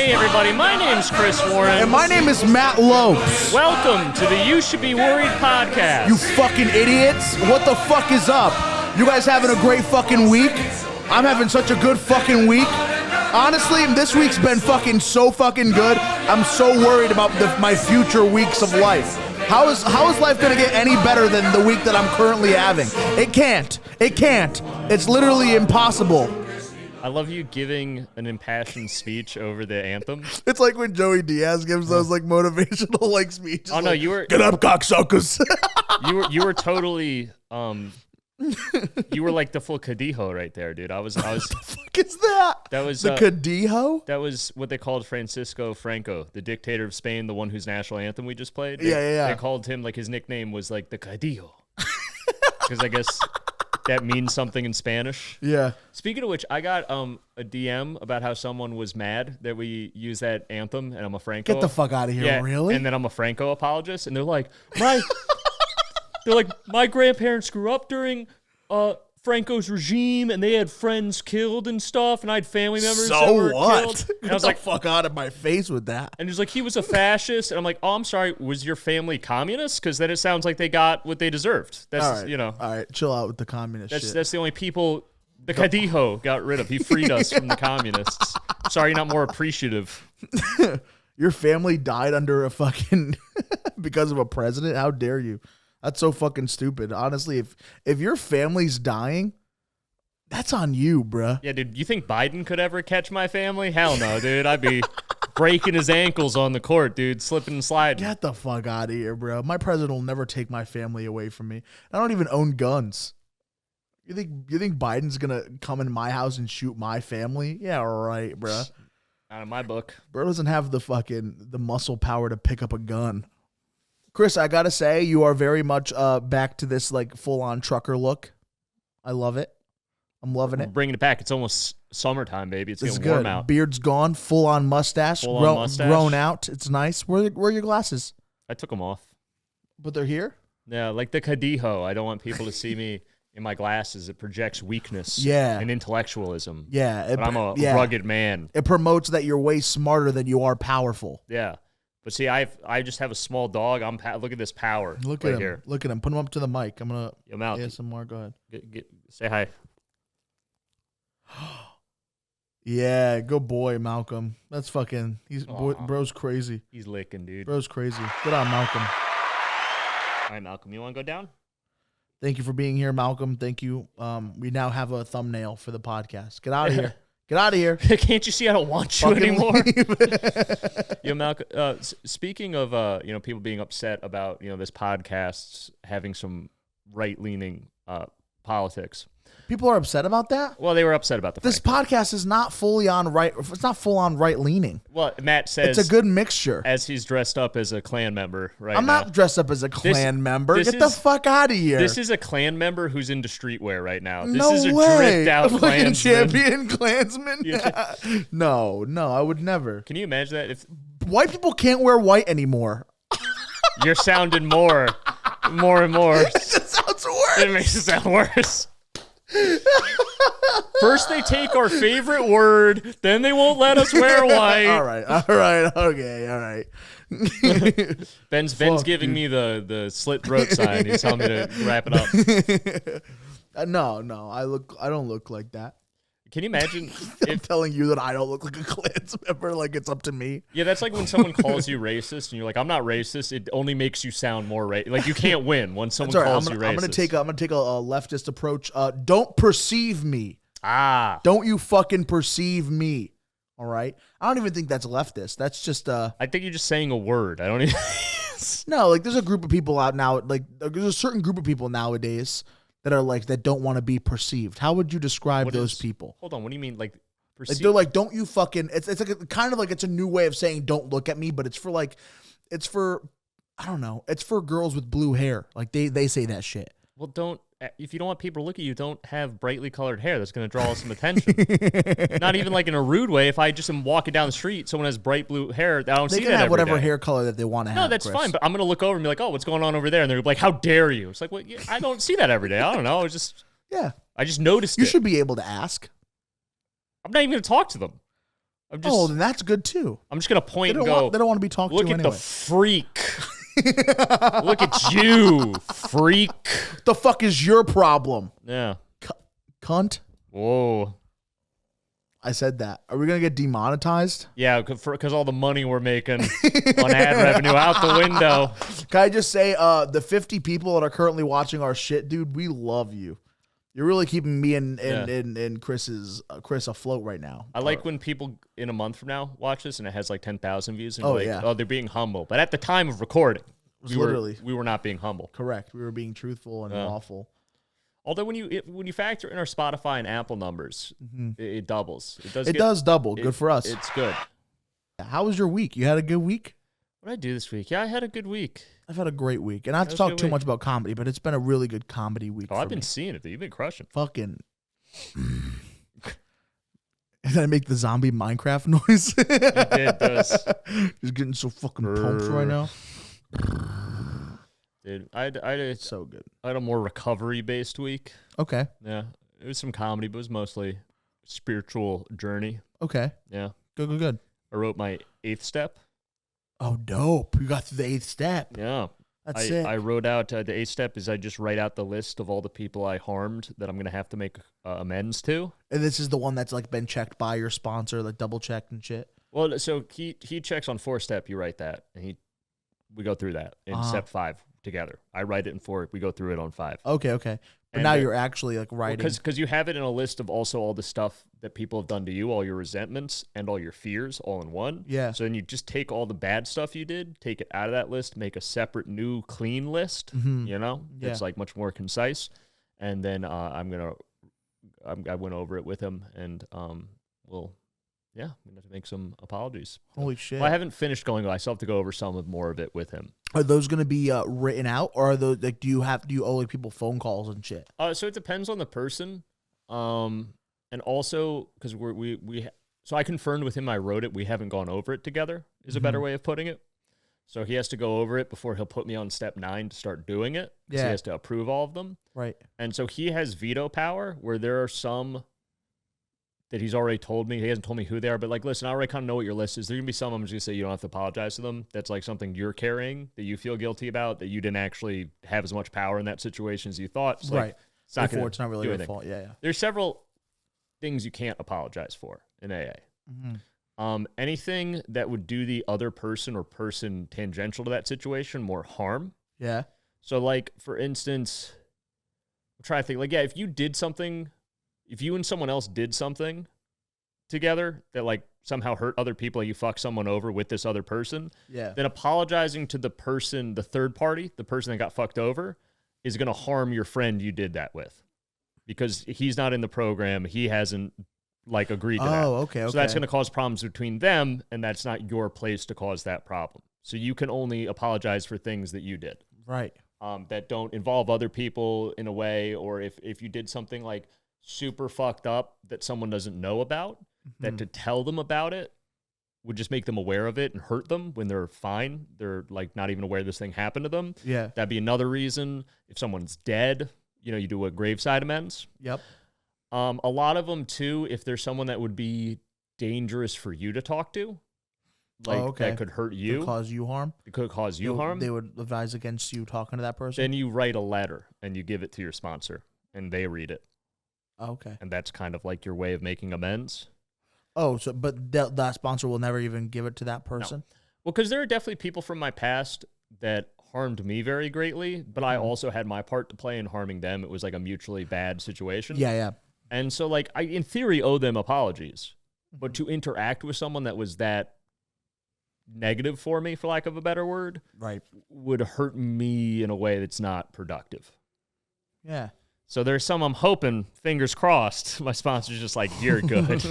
Hey everybody, my name's Chris Warren. And my name is Matt Lopes. Welcome to the You Should Be Worried podcast. You fucking idiots. What the fuck is up? You guys having a great fucking week? I'm having such a good fucking week. Honestly, this week's been fucking so fucking good. I'm so worried about my future weeks of life. How is life gonna get any better than the week that I'm currently having? It can't. It can't. It's literally impossible. I love you giving an impassioned speech over the anthem. It's like when Joey Diaz gives those like motivational like speeches. Oh no, like, you were get up, cocksuckers. you were totally you were like the full Cadijo right there, dude. I was. What the fuck is that? That was the Cadijo. That was what they called Francisco Franco, the dictator of Spain, the one whose national anthem we just played. Yeah. They called him like his nickname was like the Cadijo, because I guess that means something in Spanish. Yeah. Speaking of which, I got a DM about how someone was mad that we use that anthem, and I'm a Franco. Get the fuck out of here, yeah, really? And then I'm a Franco apologist, and they're like, my grandparents grew up during Franco's regime, and they had friends killed and stuff, and I had family members that were killed. And I was like, fuck out of my face with that. And he's like, he was a fascist, and I'm like, oh, I'm sorry, was your family communist? Because then it sounds like they got what they deserved. That's all right. All right, chill out with the communist shit. That's the only people the Cadijo got rid of. He freed us from the communists. Sorry, you're not more appreciative. Your family died under a fucking because of a president? How dare you? That's so fucking stupid. Honestly, if your family's dying, that's on you, bruh. Yeah, dude, you think Biden could ever catch my family? Hell no, dude. I'd be breaking his ankles on the court, dude, slipping and sliding. Get the fuck out of here, bro. My president will never take my family away from me. I don't even own guns. You think Biden's gonna come in my house and shoot my family? Yeah, right, bruh. Not in my book. Bro doesn't have the muscle power to pick up a gun. Chris, I gotta say, you are very much back to this like full-on trucker look. I love it. I'm loving it. Bringing it back. It's almost summertime, baby. It's getting good. warm out. Beard's gone. Full-on mustache. Grown out. It's nice. Where are your glasses? I took them off. But they're here? Yeah, like the Cadijo. I don't want people to see me in my glasses. It projects weakness and intellectualism. Yeah. But I'm a rugged man. It promotes that you're way smarter than you are powerful. Yeah. But see, I just have a small dog. Look at this power. Look right at him. Here. Look at him. Put him up to the mic. I'm gonna get some more. Go ahead. Say hi. Yeah, good boy, Malcolm. That's fucking. Bro's crazy. He's licking, dude. Bro's crazy. Good on Malcolm. All right, Malcolm, you want to go down? Thank you for being here, Malcolm. Thank you. We now have a thumbnail for the podcast. Get out of here. Get out of here. Can't you see I don't want you anymore? Malcolm, speaking of people being upset about this podcast having some right-leaning politics. People are upset about that? Well, they were upset about this podcast is not fully on right. It's not full on right leaning. Well, Matt says it's a good mixture. As he's dressed up as a Klan member right now. I'm not dressed up as a Klan member. Get the fuck out of here. This is a Klan member who's into streetwear right now. This no is a way. dripped out Klansman. Champion Klansman? No, I would never. Can you imagine that? If white people can't wear white anymore. You're sounding more and more. It just sounds worse. It makes it sound worse. First they take our favorite word, then they won't let us wear white. All right, okay, all right. Ben's giving me the slit throat sign. He's telling me to wrap it up. No, I don't look like that. Can you imagine? I'm telling you that I don't look like a Klans member, like it's up to me. Yeah, that's like when someone calls you racist and you're like, I'm not racist. It only makes you sound more racist. Like you can't win when someone calls you racist. I'm gonna take a leftist approach. Don't perceive me. Don't you fucking perceive me. All right. I don't even think that's leftist. That's just I think you're just saying a word. I don't even. No, like there's a group of people out now. Like there's a certain group of people nowadays that are like that don't want to be perceived. How would you describe those people? Hold on, what do you mean, like perceived? Like they're like, don't you fucking? It's like kind of like it's a new way of saying don't look at me, but it's for I don't know. It's for girls with blue hair. Like they say that shit. Well, if you don't want people to look at you, don't have brightly colored hair. That's going to draw some attention. Not even like in a rude way. If I just am walking down the street, someone has bright blue hair, I don't see that every day. They can have whatever hair color that they want to have. No, that's fine. But I'm going to look over and be like, oh, what's going on over there? And they're like, how dare you? It's like, well, yeah, I don't see that every day. I don't know. I just noticed it. You should be able to ask. I'm not even going to talk to them. then that's good too. I'm just gonna point They and don't go. want, they don't want to be talked Look to at anyway. the freak. Look at you, freak. What the fuck is your problem? Yeah. Cunt. Whoa. I said that. Are we gonna get demonetized? Yeah, because all the money we're making on ad revenue out the window. Can I just say, the 50 people that are currently watching our shit, dude, we love you. You're really keeping me and Chris afloat right now. I like when people in a month from now watch this and it has like 10,000 views. And Oh, like, yeah. Oh, they're being humble. But at the time of recording, we were not being humble. Correct. We were being truthful and lawful. Although when you factor in our Spotify and Apple numbers, it doubles. It does double. Good for us. It's good. How was your week? You had a good week? What did I do this week? Yeah, I had a good week. I've had a great week. And not to talk too much about comedy, but it's been a really good comedy week. Oh, I've been seeing it. You've been crushing. Fucking. Did I make the zombie Minecraft noise? You did those. Just getting so fucking pumped right now. Dude, I So good. I had a more recovery-based week. Okay. Yeah, it was some comedy, but it was mostly spiritual journey. Okay. Yeah. Good. I wrote my 8th step. Oh, dope. You got through the 8th step. Yeah. That's sick. I wrote out the 8th step is I just write out the list of all the people I harmed that I'm going to have to make amends to. And this is the one that's like been checked by your sponsor, like double checked and shit. Well, so he checks on 4 step, you write that, and we go through that in step 5 together. I write it in 4, we go through it on 5. Okay. But And now you're actually like writing. Because you have it in a list of also all the stuff that people have done to you, all your resentments and all your fears all in one. Yeah. So then you just take all the bad stuff you did, take it out of that list, make a separate new clean list, you know? Yeah. It's like much more concise. And then I went over it with him and I'm going to have to make some apologies. Holy shit. Well, I haven't finished going. I still have to go over some of more of it with him. Are those going to be written out, or are those like do you owe like people phone calls and shit? So it depends on the person, and also because so I confirmed with him. I wrote it. We haven't gone over it together. Is a better way of putting it. So he has to go over it before he'll put me on step 9 to start doing it. Yeah. He has to approve all of them. Right. And so he has veto power where there are some that he's already told me. He hasn't told me who they are, but like, listen, I already kind of know what your list is. There's going to be some I'm just going to say you don't have to apologize to them. That's like something you're carrying that you feel guilty about, that you didn't actually have as much power in that situation as you thought. It's Right. Like, It's not really your fault. Yeah. There's several things you can't apologize for in AA. Anything that would do the other person or person tangential to that situation more harm. Yeah. So like, for instance, I'm trying to think like, yeah, if you and someone else did something together that like somehow hurt other people, you fuck someone over with this other person, Yeah. then apologizing to the person, the third party, the person that got fucked over, is going to harm your friend you did that with because he's not in the program. He hasn't like agreed to that. Oh, okay. So that's going to cause problems between them, and that's not your place to cause that problem. So you can only apologize for things that you did. Right. That don't involve other people in a way, or if you did something like super fucked up that someone doesn't know about, that to tell them about it would just make them aware of it and hurt them when they're fine. They're like not even aware this thing happened to them. Yeah. That'd be another reason. If someone's dead, you do a graveside amends. Yep. A lot of them too, if there's someone that would be dangerous for you to talk to, like that could hurt you. Could cause you harm. It could cause you harm. They would advise against you talking to that person. Then you write a letter and you give it to your sponsor and they read it. Okay. And that's kind of like your way of making amends. Oh, so but that sponsor will never even give it to that person? No. Well, because there are definitely people from my past that harmed me very greatly, but I also had my part to play in harming them. It was like a mutually bad situation. Yeah. And so like I in theory owe them apologies. But to interact with someone that was that negative for me, for lack of a better word, Right. would hurt me in a way that's not productive. Yeah. So there's some I'm hoping, fingers crossed, my sponsor's just like, you're good.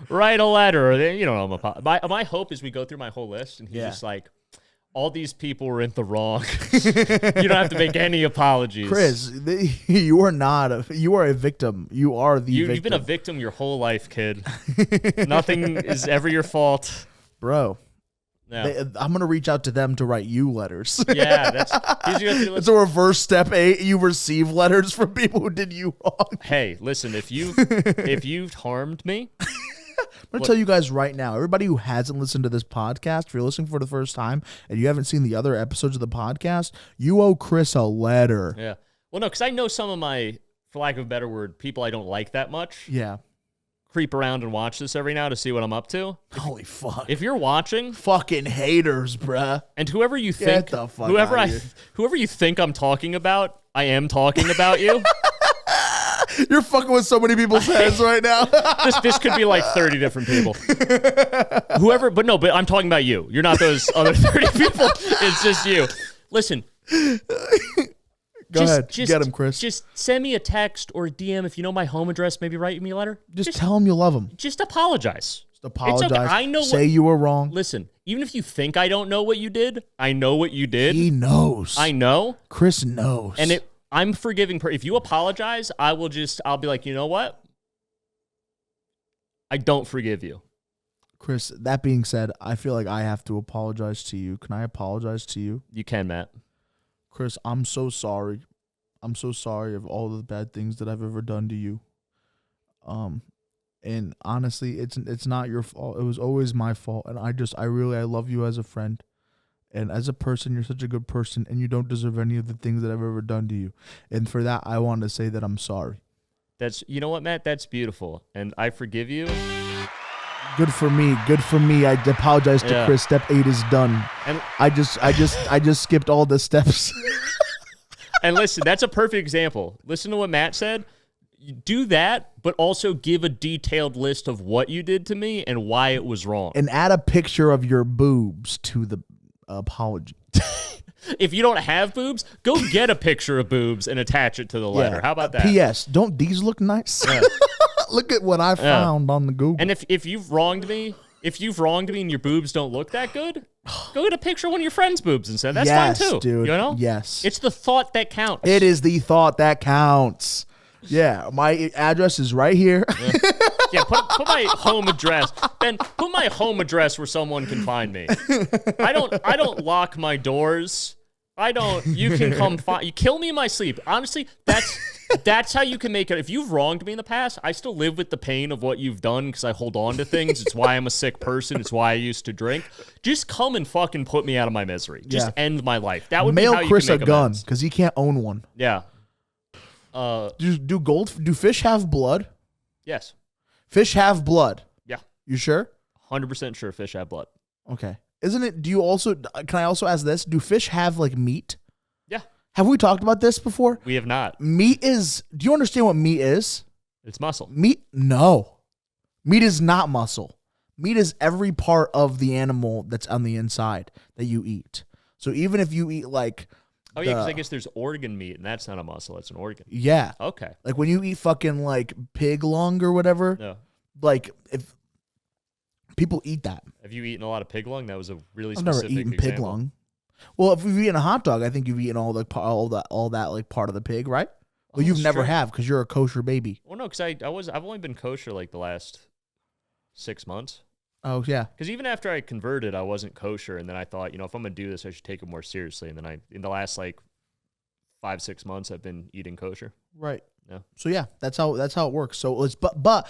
Write a letter. Or my hope is we go through my whole list and he's just like, all these people were in the wrong. You don't have to make any apologies. Chris, you are a victim. You are the victim. You've been a victim your whole life, kid. Nothing is ever your fault. Bro. Yeah. I'm going to reach out to them to write you letters. Yeah, it's a reverse step 8. You receive letters from people who did you wrong. Hey, listen, if you've harmed me, I'm going to tell you guys right now, everybody who hasn't listened to this podcast, if you're listening for the first time and you haven't seen the other episodes of the podcast, you owe Chris a letter. Yeah. Well, no, because I know some of my, for lack of a better word, people I don't like that much. Yeah. Creep around and watch this every now to see what I'm up to. Holy fuck. If you're watching, fucking haters, bruh. And whoever you think, the fuck whoever you think I'm talking about, I am talking about you. You're fucking with so many people's heads right now. This could be like 30 different people. Whoever, but I'm talking about you. You're not those other 30 people. It's just you. Listen. Go ahead. Get him, Chris. Just send me a text or a DM if you know my home address. Maybe write me a letter. Just tell him you love him. Just apologize. Just apologize. It's okay. I know. Say you were wrong. Listen, even if you think I don't know what you did, I know what you did. He knows. I know. Chris knows. And I'm forgiving. If you apologize, I'll be like, you know what? I don't forgive you. Chris, that being said, I feel like I have to apologize to you. Can I apologize to you? You can, Matt. Chris, I'm so sorry. I'm so sorry of all the bad things that I've ever done to you. And honestly, it's not your fault. It was always my fault. And I love you as a friend. And as a person, you're such a good person, and you don't deserve any of the things that I've ever done to you. And for that, I want to say that I'm sorry. You know what, Matt? That's beautiful. And I forgive you. Good for me. Good for me. I apologize to Chris. Step 8 is done. And I just skipped all the steps. And listen, that's a perfect example. Listen to what Matt said. You do that, but also give a detailed list of what you did to me and why it was wrong. And add a picture of your boobs to the apology. If you don't have boobs, go get a picture of boobs and attach it to the letter. How about that? P.S. Don't these look nice? Yeah. Look at what I found on the Google. And if you've wronged me, and your boobs don't look that good, go get a picture of one of your friends' boobs and say that's fine too. Dude. You know? Yes. It's the thought that counts. It is the thought that counts. Yeah, my address is right here. Yeah, put my home address. Ben, put my home address where someone can find me. I don't lock my doors. You can come you kill me in my sleep. Honestly, that's how you can make it. If you've wronged me in the past, I still live with the pain of what you've done because I hold on to things. It's why I'm a sick person. It's why I used to drink. Just come and fucking put me out of my misery. Just end my life. That would mail be how Chris you can make a gun because he can't own one. Yeah. Do fish have blood? Yes. Fish have blood. Yeah. You sure? 100% sure fish have blood. Okay. Isn't it? Can I also ask this? Do fish have like meat? Yeah. Have we talked about this before? We have not. Meat is. Do you understand what meat is? It's muscle. Meat? No. Meat is not muscle. Meat is every part of the animal that's on the inside that you eat. So even if you eat like. Oh, yeah, because I guess there's organ meat, and that's not a muscle. It's an organ. Yeah. Okay. Like when you eat fucking like pig lung or whatever. No. Like if people eat that. Have you eaten a lot of pig lung? That was a really I've specific never eaten example. pig lung. Well, if you've eaten a hot dog, I think you've eaten all that like part of the pig, right? Well, you've never have because you're a kosher baby. Well, no, because I've only been kosher like the last 6 months. Oh, yeah. Because even after I converted, I wasn't kosher. And then I thought, if I'm going to do this, I should take it more seriously. And then in the last like 5-6 months, I've been eating kosher. Right. Yeah. So yeah, that's how it works. So it's but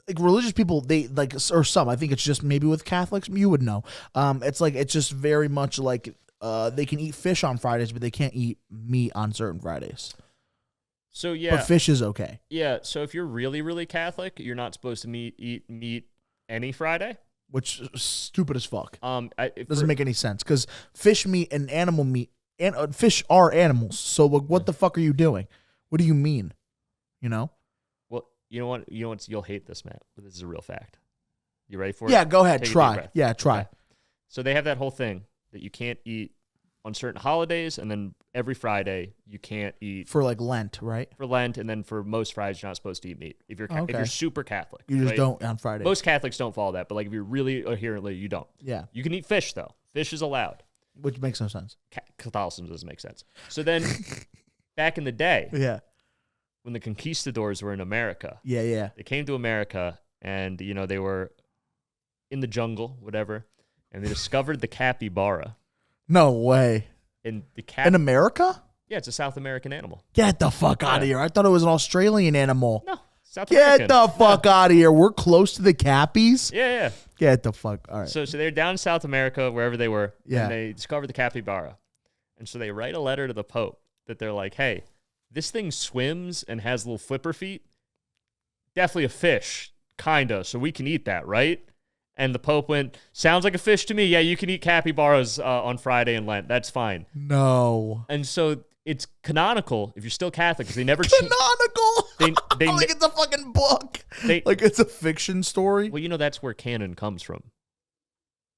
like religious people, they like, or some, I think it's just maybe with Catholics, you would know. It's just very much like they can eat fish on Fridays, but they can't eat meat on certain Fridays. So yeah. But fish is okay. Yeah. So if you're really, really Catholic, you're not supposed to eat meat any Friday. Which is stupid as fuck. Doesn't make any sense because fish meat and animal meat and fish are animals. So what the fuck are you doing? What do you mean? You know? Well, you know what? You'll hate this, Matt. But this is a real fact. You ready for it? Yeah, go ahead. Take Try. Yeah, try. Okay. So they have that whole thing that you can't eat on certain holidays, and then every Friday you can't eat for like Lent, right? For Lent, and then for most Fridays you're not supposed to eat meat. If you're super Catholic, you just right? don't on Friday. Most Catholics don't follow that, but like if you're really adherently, you don't. Yeah, you can eat fish though. Fish is allowed, which makes no sense. Catholicism doesn't make sense. So then, back in the day, yeah, when the conquistadors were in America, yeah, they came to America, and they were in the jungle, whatever, and they discovered the capybara. No way. In America? Yeah, it's a South American animal. Get the fuck out of here. I thought it was an Australian animal. No, South Get American. the fuck out of here. We're close to the Cappies? Yeah. Get the fuck. All right. So they're down in South America, wherever they were, Yeah. and they discovered the capybara. And so they write a letter to the Pope that they're like, hey, this thing swims and has little flipper feet. Definitely a fish, kinda, so we can eat that, right? And the Pope went, sounds like a fish to me. Yeah, you can eat capybaras on Friday in Lent. That's fine. No. And so it's canonical, if you're still Catholic, because they never... Canonical? They like it's a fucking book. They, like it's a fiction story. well, you know, that's where canon comes from.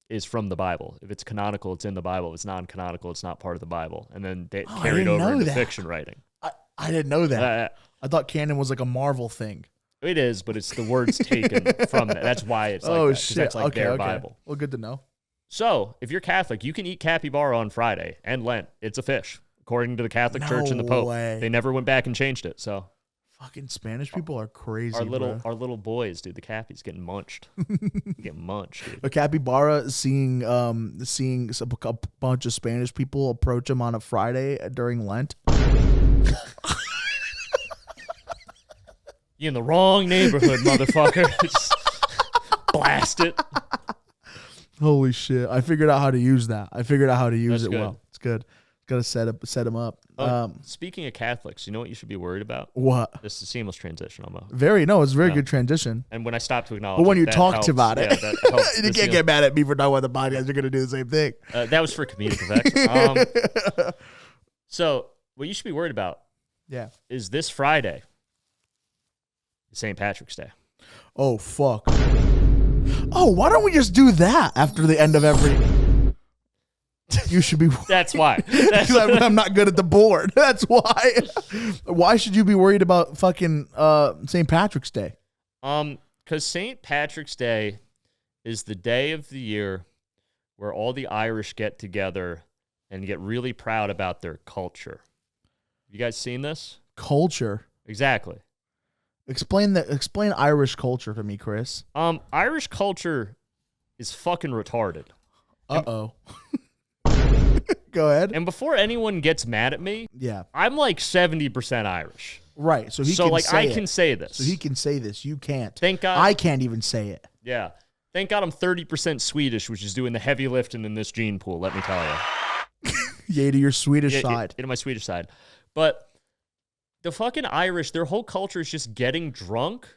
Is from the Bible. If it's canonical, it's in the Bible. If it's non-canonical, it's not part of the Bible. And then they carried over into fiction writing. I didn't know that. I thought canon was like a Marvel thing. It is, but it's the words taken from that. That's why it's like that, shit. That's like Okay, their Bible. Well, good to know. So, if you're Catholic, you can eat capybara on Friday and Lent. It's a fish, according to the Catholic Church and the Pope. Way. They never went back and changed it. So, fucking Spanish people are crazy. our little boys, dude, the cappies getting munched. Getting munched, dude. A capybara seeing a bunch of Spanish people approach him on a Friday during Lent. You in the wrong neighborhood, motherfucker. Just blast it. Holy shit! I figured out how to use that. I figured out how to use it good. well. It's good. Gotta set him up. Speaking of Catholics, you know what you should be worried about? What? This is a seamless transition. It's a very good transition. And when I stop to acknowledge, But when you that talked helps. about it, Yeah, that helps. you can't get mad at me for talking about the podcast. You're gonna do the same thing. That was for comedic effects. So what you should be worried about, is this Friday, St. Patrick's Day. Oh fuck. Oh, why don't we just do that after the end of every? You should be. That's why. Because I'm not good at the board. That's why. Why should you be worried about fucking St. Patrick's Day? Because St. Patrick's Day is the day of the year where all the Irish get together and get really proud about their culture. You guys seen this? Culture. Exactly. Explain Irish culture to me, Chris. Irish culture is fucking retarded. Uh-oh. Go ahead. And before anyone gets mad at me, yeah, I'm like 70% Irish. Right. So I can say this. So he can say this. You can't. Thank God. I can't even say it. Yeah. Thank God I'm 30% Swedish, which is doing the heavy lifting in this gene pool, let me tell you. Yay to your Swedish side. To my Swedish side. But the fucking Irish, their whole culture is just getting drunk,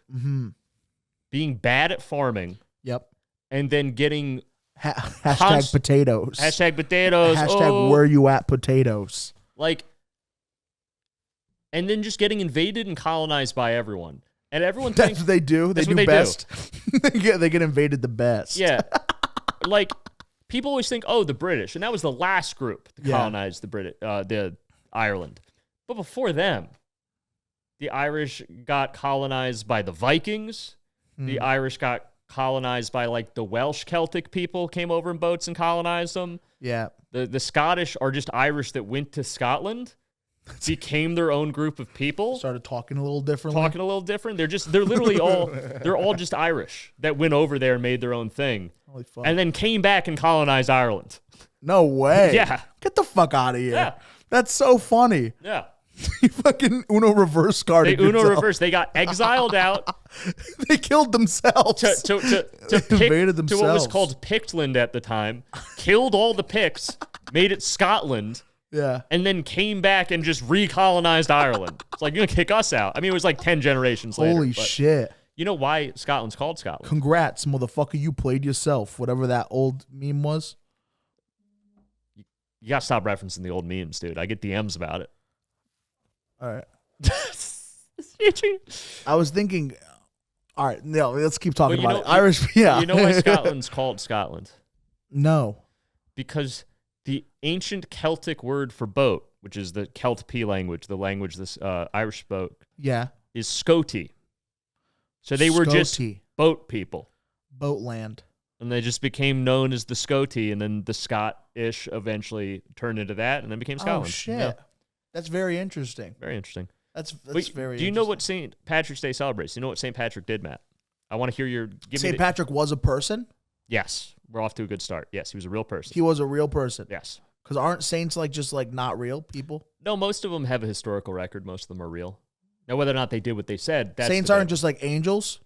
being bad at farming. Yep. And then getting... Hashtag potatoes. Hashtag potatoes. Hashtag where you at potatoes. Like, and then just getting invaded and colonized by everyone. And everyone thinks... That's what they do. They do best. They get invaded the best. Yeah. Like, people always think, oh, the British. And that was the last group to colonize the Ireland. But before them, the Irish got colonized by the Vikings. The Irish got colonized by like the Welsh Celtic people came over in boats and colonized them. Yeah. The Scottish are just Irish that went to Scotland, became their own group of people. Started talking a little differently. They're literally they're all just Irish that went over there and made their own thing. Holy fuck. And then came back and colonized Ireland. No way. Yeah. Get the fuck out of here. Yeah. That's so funny. Yeah. You fucking Uno reverse carded reverse. They got exiled out. They killed themselves. Invaded themselves. To what was called Pictland at the time. Killed all the Picts. Made it Scotland. Yeah. And then came back and just recolonized Ireland. It's like, you're going to kick us out. I mean, it was like 10 generations later. Holy shit. You know why Scotland's called Scotland? Congrats, motherfucker. You played yourself. Whatever that old meme was. You got to stop referencing the old memes, dude. I get DMs about it. All right. I was thinking, all right, no, let's keep talking about it. Irish, yeah. You know why Scotland's called Scotland? No. Because the ancient Celtic word for boat, which is the Celt-P language, the language this Irish spoke, is Scoti. So they were just boat people. Boatland. And they just became known as the Scoti, and then the Scottish eventually turned into that, and then became Scotland. Oh, shit. Yeah. That's very interesting. Very interesting. That's very interesting. Do you know what St. Patrick's Day celebrates? Do you know what St. Patrick did, Matt? I want to hear your... St. Patrick was a person? Yes. We're off to a good start. Yes, he was a real person. He was a real person? Yes. Because aren't saints just not real people? No, most of them have a historical record. Most of them are real. Now, whether or not they did what they said, that's Saints aren't just like angels.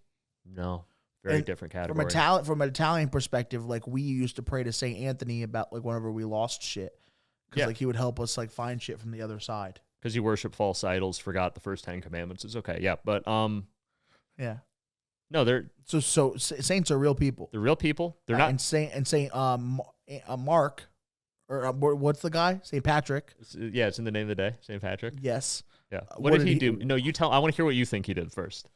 No, very And different category. From an Italian perspective, like we used to pray to Saint Anthony about like whenever we lost shit, because like he would help us like find shit from the other side. Because you worship false idols, forgot the first 10 commandments. It's okay, yeah, but yeah, no, they're so saints are real people. They're real people. They're not. And Saint Mark, or what's the guy? Saint Patrick. Yeah, it's in the name of the day, Saint Patrick. Yes. Yeah. What did he do? No, you tell. I want to hear what you think he did first.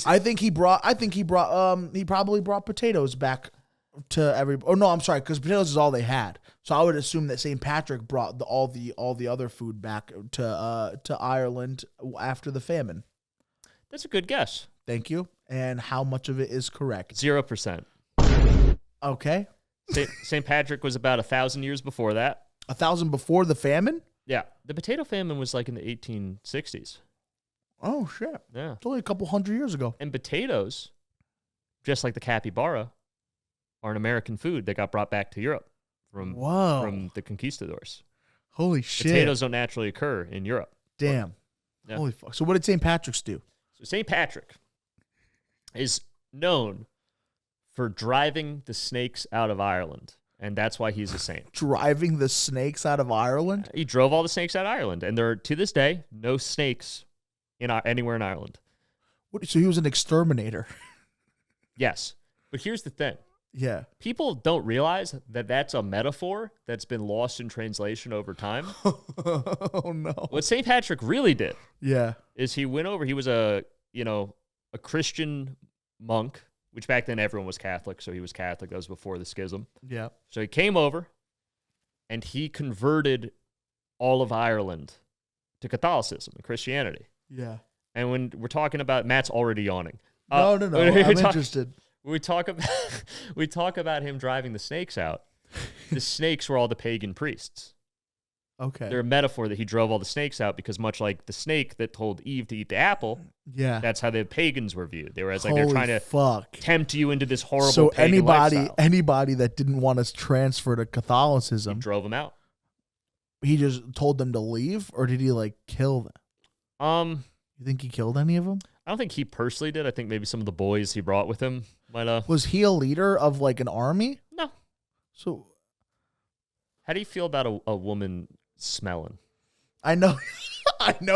I think he probably brought potatoes back to every. Oh no, I'm sorry, because potatoes is all they had. So I would assume that Saint Patrick brought all the other food back to Ireland after the famine. That's a good guess. Thank you. And how much of it is correct? 0%. Okay. Saint Patrick was about 1,000 years before that. 1,000 before the famine? Yeah, the potato famine was like in the 1860s. Oh shit! Yeah, it's only a couple hundred years ago. And potatoes, just like the capybara, are an American food that got brought back to Europe from the conquistadors. Holy shit! Potatoes don't naturally occur in Europe. Damn. Yeah. Holy fuck! So what did St. Patrick's do? So St. Patrick is known for driving the snakes out of Ireland. And that's why he's a saint. Driving the snakes out of Ireland? He drove all the snakes out of Ireland. And there are, to this day, no snakes anywhere in Ireland. So he was an exterminator? Yes. But here's the thing. Yeah. People don't realize that that's a metaphor that's been lost in translation over time. Oh, no. What St. Patrick really did is he went over, he was a Christian monk, which back then everyone was Catholic, so he was Catholic. That was before the schism. Yeah. So he came over, and he converted all of Ireland to Catholicism and Christianity. Yeah. And when we're talking about, Matt's already yawning. No. I'm interested. We talk about him driving the snakes out. The snakes were all the pagan priests. Okay. They're a metaphor that he drove all the snakes out because much like the snake that told Eve to eat the apple, that's how the pagans were viewed. They were as like they're trying to tempt you into this horrible pagan lifestyle. Anybody that didn't want to transfer to Catholicism, he drove them out. He just told them to leave, or did he like kill them? You think he killed any of them? I don't think he personally did. I think maybe some of the boys he brought with him might have. Was he a leader of like an army? No. So, how do you feel about a woman smelling? I know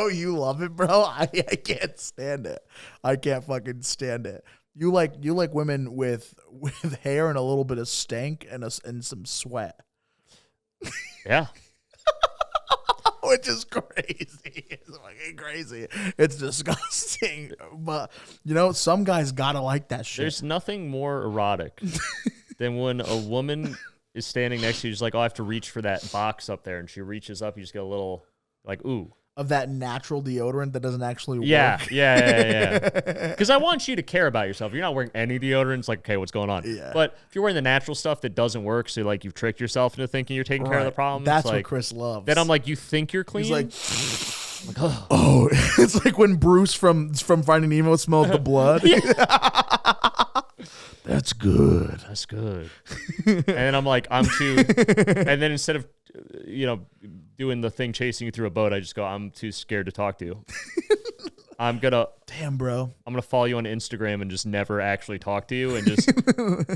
you love it, bro. I can't stand it. I can't fucking stand it. You like women with hair and a little bit of stank and some sweat. Yeah. Which is crazy. It's fucking crazy. It's disgusting. But, some guys gotta like that shit. There's nothing more erotic than when a woman is standing next to you, she's like, oh, I have to reach for that box up there. And she reaches up, you just get a little, like, ooh. Of that natural deodorant that doesn't actually work. Yeah. Because I want you to care about yourself. You're not wearing any deodorants, like, okay, what's going on? Yeah. But if you're wearing the natural stuff that doesn't work, so like you've tricked yourself into thinking you're taking care of the problem. That's like, what Chris loves. Then I'm like, you think you're clean? He's like, oh. It's like when Bruce from Finding Nemo smelled the blood. That's good. That's good. And then I'm like, I'm too. And then instead of, doing the thing chasing you through a boat, I just go, I'm too scared to talk to you. Damn, bro. I'm gonna follow you on Instagram and just never actually talk to you, and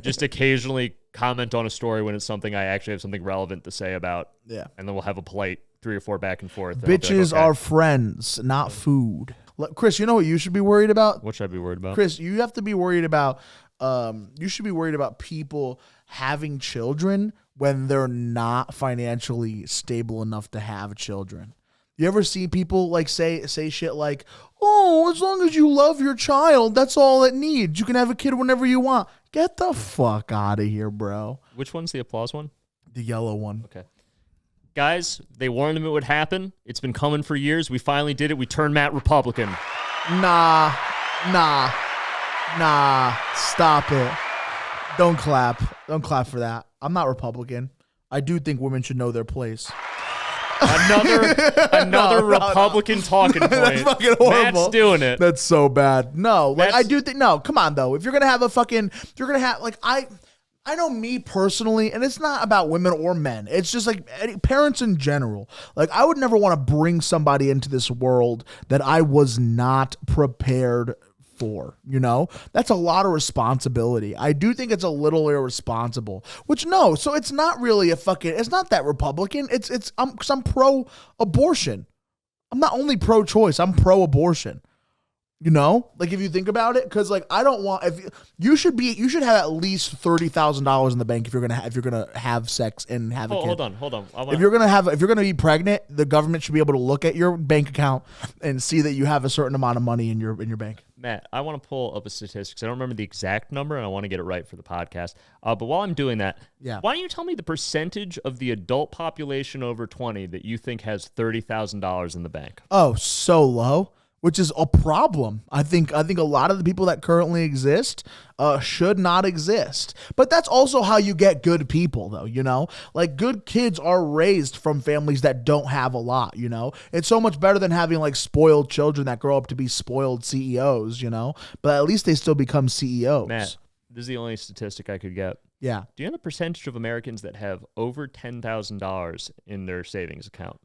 just occasionally comment on a story when it's something I actually have something relevant to say about. Yeah. And then we'll have a polite 3 or 4 back and forth. Bitches are friends, not food. Chris, you know what you should be worried about? What should I be worried about? Chris, you have to be worried about. You should be worried about people having children when they're not financially stable enough to have children. You ever see people like say shit like, "Oh, as long as you love your child, that's all it needs. You can have a kid whenever you want." Get the fuck out of here, bro. Which one's the applause one? The yellow one. Okay. Guys, they warned them it would happen. It's been coming for years. We finally did it. We turned Matt Republican. Nah. Stop it. Don't clap. Don't clap for that. I'm not Republican. I do think women should know their place. Another Republican talking point. That's fucking horrible. Matt's doing it. That's so bad. No, like I do think. No, come on though. If you're gonna have I know me personally, and it's not about women or men. It's just like parents in general. Like, I would never want to bring somebody into this world that I was not prepared for, you know? That's a lot of responsibility. I do think it's a little irresponsible, which no, so it's not really it's not that Republican. Cause I'm pro-abortion. I'm not only pro-choice, I'm pro-abortion. You know, like if you think about it, because like I don't want you should have at least $30,000 in the bank if you're gonna have sex and have a kid. Hold on. If you're gonna be pregnant, the government should be able to look at your bank account and see that you have a certain amount of money in your bank. Matt, I want to pull up a statistics. I don't remember the exact number, and I want to get it right for the podcast. But while I'm doing that, why don't you tell me the percentage of the adult population over 20 that you think has $30,000 in the bank? Oh, so low. Which is a problem. I think a lot of the people that currently exist should not exist. But that's also how you get good people, though, you know? Like, good kids are raised from families that don't have a lot, you know? It's so much better than having, like, spoiled children that grow up to be spoiled CEOs, you know? But at least they still become CEOs. Matt, this is the only statistic I could get. Yeah. Do you know the percentage of Americans that have over $10,000 in their savings account?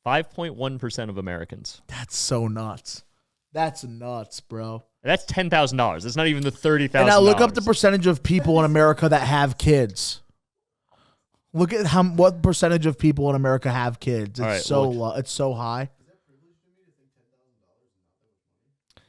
5.1% of Americans. That's so nuts. That's nuts, bro. That's $10,000. That's not even the $30,000. And now look up the percentage of people in America that have kids. Look at what percentage of people in America have kids. It's it's so high.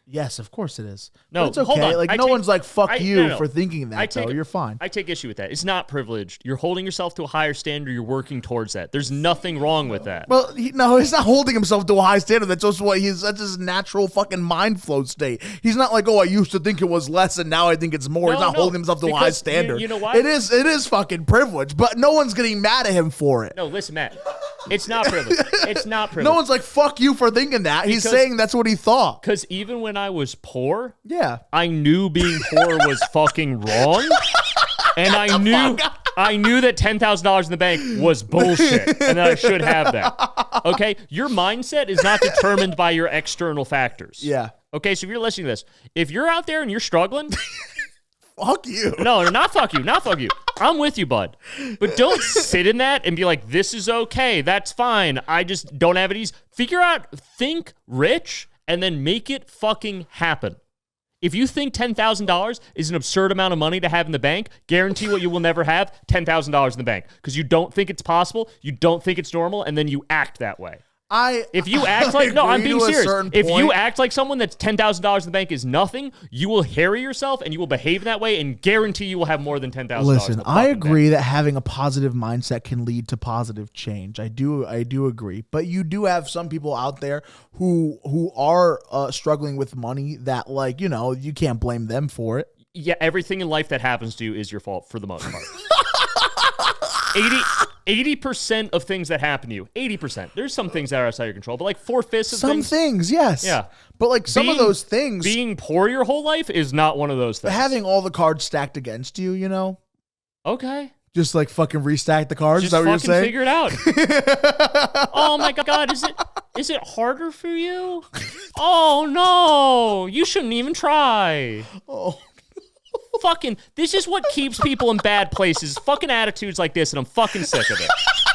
Yes, of course it is. No, but it's okay. Hold on. Like, no one's like, fuck you for thinking that, though. You're fine. I take issue with that. It's not privileged. You're holding yourself to a higher standard. You're working towards that. There's nothing wrong with that. Well, no, he's not holding himself to a high standard. That's just that's his natural fucking mind flow state. He's not like, oh, I used to think it was less and now I think it's more. He's not holding himself to a high standard. You know what? It is fucking privilege, but no one's getting mad at him for it. No, listen, Matt. It's not privilege. It's not privilege. No one's like, fuck you for thinking that. He's saying that's what he thought. Because even when I was poor, I knew being poor was fucking wrong. And I knew that $10,000 in the bank was bullshit and that I should have that. Okay? Your mindset is not determined by your external factors. Yeah. Okay, so if you're listening to this, if you're out there and you're struggling, fuck you. No, not fuck you. Not fuck you. I'm with you, bud. But don't sit in that and be like, this is okay. That's fine. I just don't have it easy. Figure out, think rich, and then make it fucking happen. If you think $10,000 is an absurd amount of money to have in the bank, guarantee what you will never have, $10,000 in the bank. Because you don't think it's possible, you don't think it's normal, and then you act that way. If you act like, no, I'm being serious. If you act like someone that's $10,000 in the bank is nothing, you will harry yourself and you will behave that way and guarantee you will have more than $10,000. Listen, I agree that having a positive mindset can lead to positive change. I do agree. But you do have some people out there who are struggling with money that, like, you know, you can't blame them for it. Yeah, everything in life that happens to you is your fault for the most part. 80% of things that happen to you, 80%. There's some things that are outside your control, but like 4/5 of things. Some things, yes. Yeah. But like some of those things. Being poor your whole life is not one of those things. Having all the cards stacked against you, you know? Okay. Just like fucking restack the cards, just is that what you're saying? Figure it out. Oh my God, is it harder for you? Oh no, you shouldn't even try. Oh. Fucking, this is what keeps people in bad places. Fucking attitudes like this, and I'm fucking sick of it.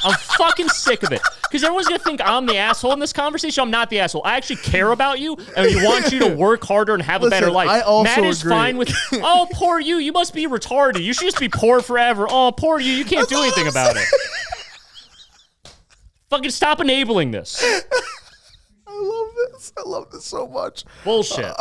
I'm fucking sick of it. Because everyone's going to think I'm the asshole in this conversation. I'm not the asshole. I actually care about you, and we want you to work harder and have a better life. I also Matt is agree. fine with, oh, poor you. You must be retarded. You should just be poor forever. Oh, poor you. You can't do anything about it. Fucking stop enabling this. I love this so much. Bullshit.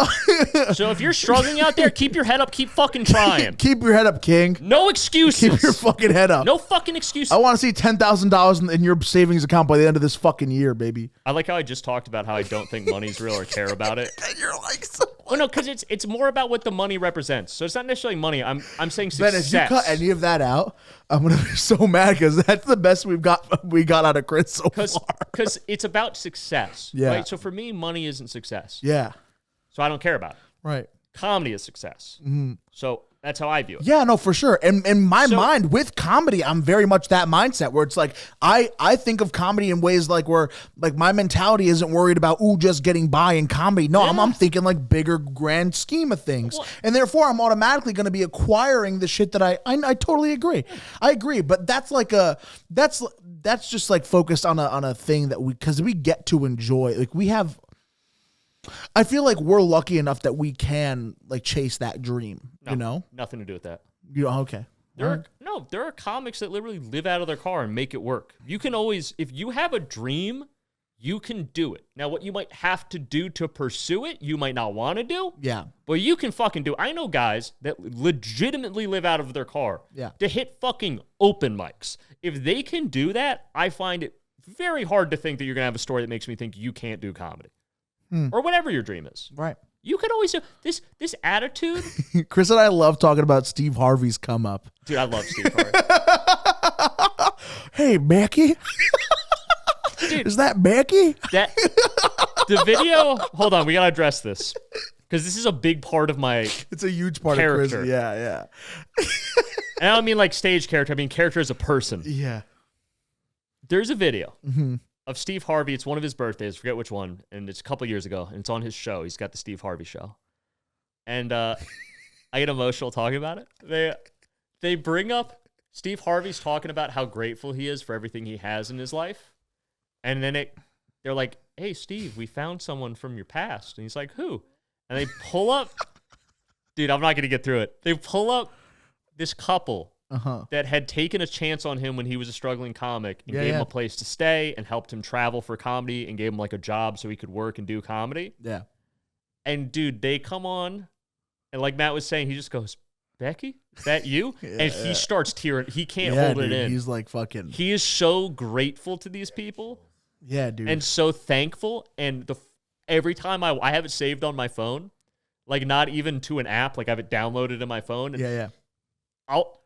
So if you're struggling out there, keep your head up. Keep fucking trying. Keep your head up, King. No excuses. Keep your fucking head up. No fucking excuses. I want to see $10,000 in your savings account by the end of this fucking year, baby. I like how I just talked about how I don't think money's real or care about it. And you're like, so oh no, because it's more about what the money represents. So it's not necessarily money. I'm saying success. Ben, if you cut any of that out, I'm gonna be so mad because that's the best we got out of Chris so far. Because it's about success. Yeah. Right. So for me, money isn't success. Yeah. So I don't care about it. Right. Comedy is success. Mm-hmm. So That's how I view it. Yeah, no, for sure. And in my mind, with comedy, I'm very much that mindset where it's like I think of comedy in ways like where like my mentality isn't worried about just getting by in comedy. No, I'm thinking like bigger grand scheme of things. Well, and therefore I'm automatically going to be acquiring the shit that I totally agree. I agree, but that's like that's just like focused on a thing that because we get to enjoy. Like I feel like we're lucky enough that we can like chase that dream, Nothing to do with that. Okay. There are comics that literally live out of their car and make it work. You can always, if you have a dream, you can do it. Now, what you might have to do to pursue it, you might not want to do. Yeah. But you can fucking do. I know guys that legitimately live out of their car to hit fucking open mics. If they can do that, I find it very hard to think that you're going to have a story that makes me think you can't do comedy. Or whatever your dream is. Right. You could always do this attitude. Chris and I love talking about Steve Harvey's come up. Dude, I love Steve Harvey. Hey, Mackie. Dude, is that Mackie? The video, hold on, we got to address this. Because this is a big part of my It's a huge part character. of Chris. Yeah. And I don't mean like stage character. I mean character as a person. Yeah. There's a video of Steve Harvey. It's one of his birthdays. Forget which one. And it's a couple years ago. And it's on his show. He's got the Steve Harvey show. And I get emotional talking about it. They bring up Steve Harvey's talking about how grateful he is for everything he has in his life. And then they're like, hey, Steve, we found someone from your past. And he's like, who? And they pull up. Dude, I'm not going to get through it. They pull up this couple that had taken a chance on him when he was a struggling comic and gave him a place to stay and helped him travel for comedy and gave him like a job so he could work and do comedy. Yeah. And dude, they come on and like Matt was saying, he just goes, Becky, is that you? And he starts tearing. He can't hold it in. He's like fucking. He is so grateful to these people. Yeah, dude. And so thankful. And every time I have it saved on my phone, like not even to an app, like I have it downloaded in my phone. Yeah.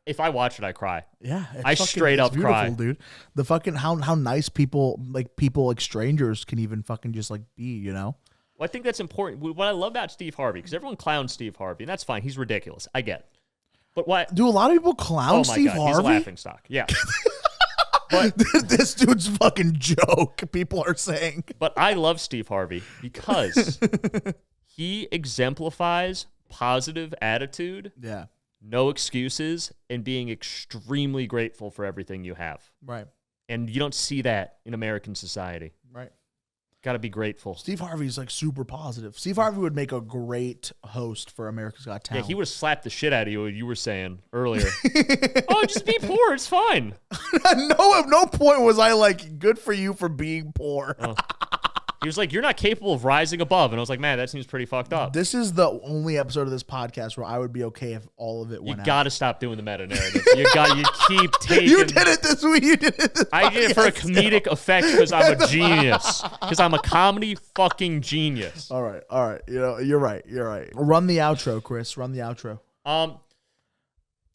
If I watch it, I cry. Yeah, I straight up cry, dude. The fucking how nice people like strangers can even fucking just like be, Well, I think that's important. What I love about Steve Harvey, because everyone clowns Steve Harvey, and that's fine. He's ridiculous. I get it. But what? Do a lot of people clown Steve Harvey? He's a laughingstock. Yeah. But this dude's fucking joke. People are saying. But I love Steve Harvey because he exemplifies positive attitude. Yeah. No excuses, and being extremely grateful for everything you have. Right. And you don't see that in American society. Right. Got to be grateful. Steve Harvey's like super positive. Steve Harvey would make a great host for America's Got Talent. Yeah, he would have slapped the shit out of you were saying earlier. Oh, just be poor. It's fine. No, at no point was I like, good for you for being poor. Oh. He was like, you're not capable of rising above. And I was like, man, that seems pretty fucked up. This is the only episode of this podcast where I would be okay if all of it went out. You got to stop doing the meta narrative. You keep taking. You did it this week. You did it this I did it for a comedic effect because I'm a genius. Because I'm a comedy fucking genius. All right. You're right. Run the outro, Chris. Run the outro.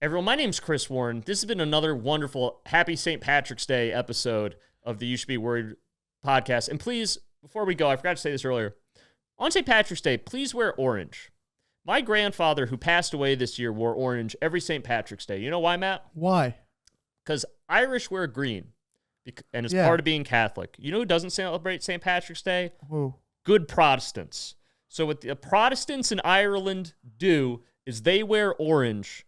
Everyone, my name's Chris Warren. This has been another wonderful Happy St. Patrick's Day episode of the You Should Be Worried podcast. And please, before we go, I forgot to say this earlier. On St. Patrick's Day, please wear orange. My grandfather, who passed away this year, wore orange every St. Patrick's Day. You know why, Matt? Why? Because Irish wear green, and it's part of being Catholic. You know who doesn't celebrate St. Patrick's Day? Who? Good Protestants. So what the Protestants in Ireland do is they wear orange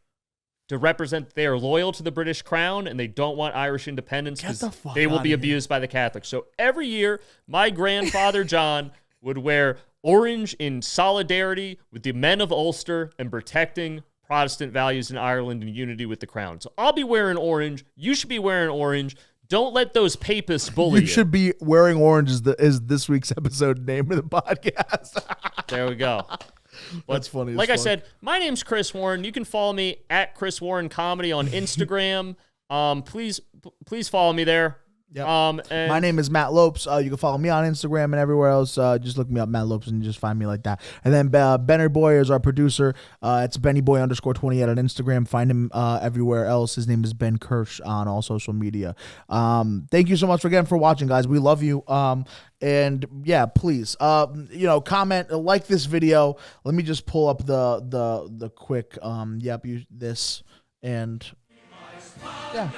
to represent they are loyal to the British crown and they don't want Irish independence because they will be abused by the Catholics. So every year, my grandfather John would wear orange in solidarity with the men of Ulster and protecting Protestant values in Ireland and unity with the crown. So I'll be wearing orange. You should be wearing orange. Don't let those papists bully you. You should be wearing orange is this week's episode name of the podcast. There we go. That's funny. Like I said, my name's Chris Warren. You can follow me at Chris Warren Comedy on Instagram. Please follow me there. Yep. And my name is Matt Lopes. You can follow me on Instagram and everywhere else. Just look me up, Matt Lopes, and just find me like that. And then Benner Boy is our producer. It's BennyBoy_28 on Instagram. Find him everywhere else. His name is Ben Kirsch on all social media. Thank you so much again for watching, guys. We love you. And yeah, please, comment, like this video. Let me just pull up the quick, this, and yeah.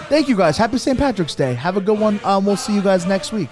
Thank you, guys. Happy St. Patrick's Day. Have a good one. We'll see you guys next week.